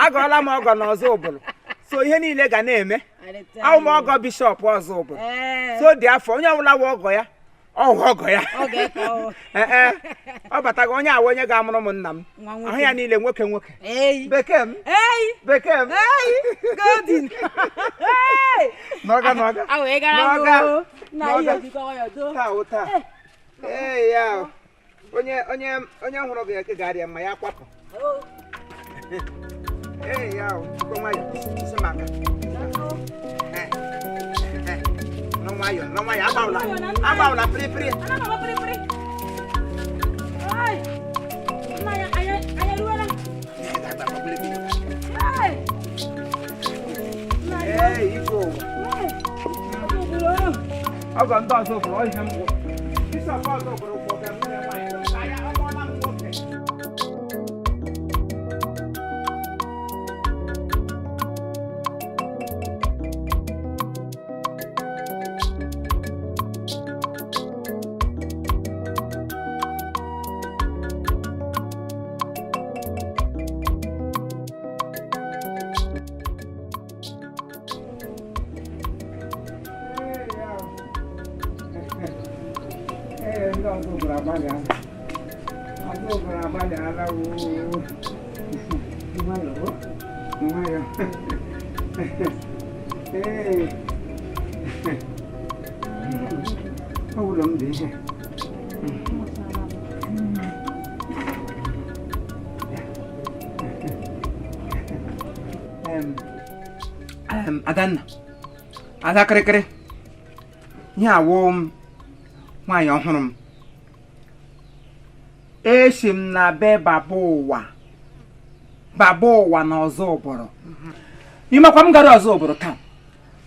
Agọla m ọgọ n'ọzọ ụbụrụ so ihe niile ga na-eme awụ m ọgọ bishọp ọzọ ụbụrụ so Therefor onye ọbụla wụ ọgọ ya ọgọ ya ọ bataga onye awa onye ga-amụrụ m nna m ahụ ya niile nwoke bekee m Golden. Noga ya onye hụrụ gị eke garịa ma ya kwapụ ya isi maka no agbawla piri Igbo ọgọ ndị ọzọ bụrụ ọhịa mgbu bishọp ọzọ bụrụ ụgbọga mmiri nwanyị ka ya ọmụọla m nwoke Adanna ada kirikiri ihe awụ m nwanyị ọhụrụ m esi m na be baba ụwa na ọzọ ụbụrụ imekwa m gara ọzọ ụbụrụ taa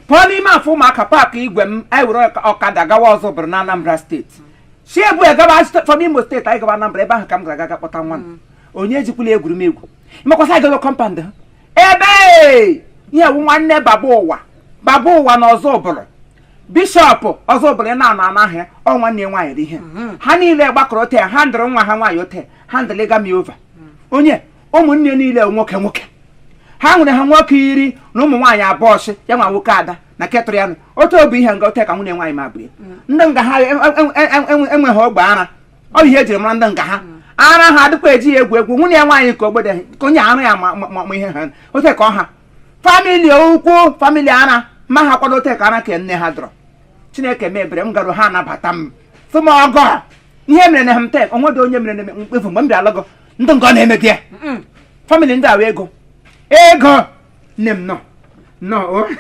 pụọ n'ime afọ ụmụaka paakị igwe m anyị were ọkada gawa ọzọ ụbụrụ na Anambra steeti si ebu egaba from Imo steeti anyị gaba Anambra ebe ahụ ka m gara aga kpọta nwa m onye ejikwula egwuru m egwu imekwasị anyị gawa kọmpand ha ebe ihe wu nwanne baba ụwa na ọzọ ụbụrụ bishọp ọzọ ụbụrụ na ahịa ọ nwanne nwaanyị ihe ha niile gbakọrọ ote ha ndụrụ nwa ha nwaanyị ote ha ndụrụ gami ova onye ụmụnne niile nwoke ha nwere ha nwoke iri na ụmụ nwaanyị abụọ ọchị ya nwa nwoke ada na ketụrụ ya otu obi ihe nga ote ka nwunye nwaanyị ma bụ ya ndị nga ha enweghị ogbe ara ọ bụ ihe ejiri mara ndị nga ha ara ha adịkwa eji ya egwu nwunye nwaanyị ka ogbede ka onye arụ ya ma ihe ha ote ka ọha famili ukwu famili ara ma ha kwado ote ka ara ka nne ha dọrọ Chineke mebere m garụ ha anabata m sị m ọgọ ihe mere na ha m tek onwedị onye mere na mkpefu mgbe m bịa alọgọ ndị nga ọ na-eme gị famili ndị awa ego nne m nọ onye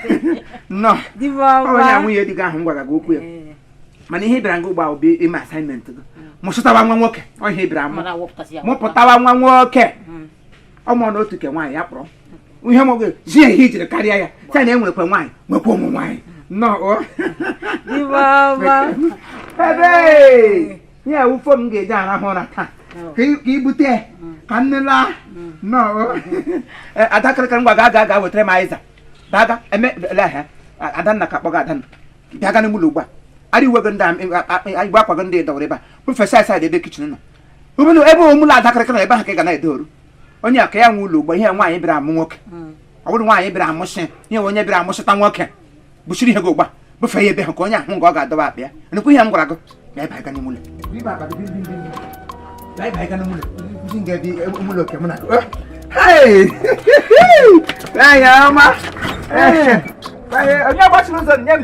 nwunye dị gị ahụ m gwara gị okwu ya mana ihe bịara nga ụgba obi ime asaịmentị gị mụsụtawa nwa nwoke ihe bịara mụpụtawa nwa nwoke ọmụ na otu ke nwaanyị ya kpọrọ ihe mọgụ ji ihe ijiri karịa ya sị na enwekwa nwaanyị nwekwa ụmụ nwaanyị ebe ihe awụfọ m ga-eji arahụ ụra taa ka ibute ka nne laa adakịrịkịrị ngwa ga wetara m aịza daga emeleha Adanna ka kpọga Adanna bịa ga n'ụlọ ugbu a ara iwego ndị igbe akwago ndị dọwara ebe a prọfesọ saịd ebe kichin nọ ebe omụlọ adakịrịkịrị ebe ha ka ị ga na-edoru onye aka ya nwe ụlọ ugbo ihe nwaanyị bịara amụ nwoke ọ bụrụ nwaanyị bịara amụsị ihe onye bịara amụsịta nwoke bụchiri ihe gị ụgba bụfe ya ebe ha ka onye ahụ nga ọ ga-adọba akpa ya nnukwu ihe m gwara gị na ịba ịga n'ime ụlọ onye gbachiri ụzọ nye m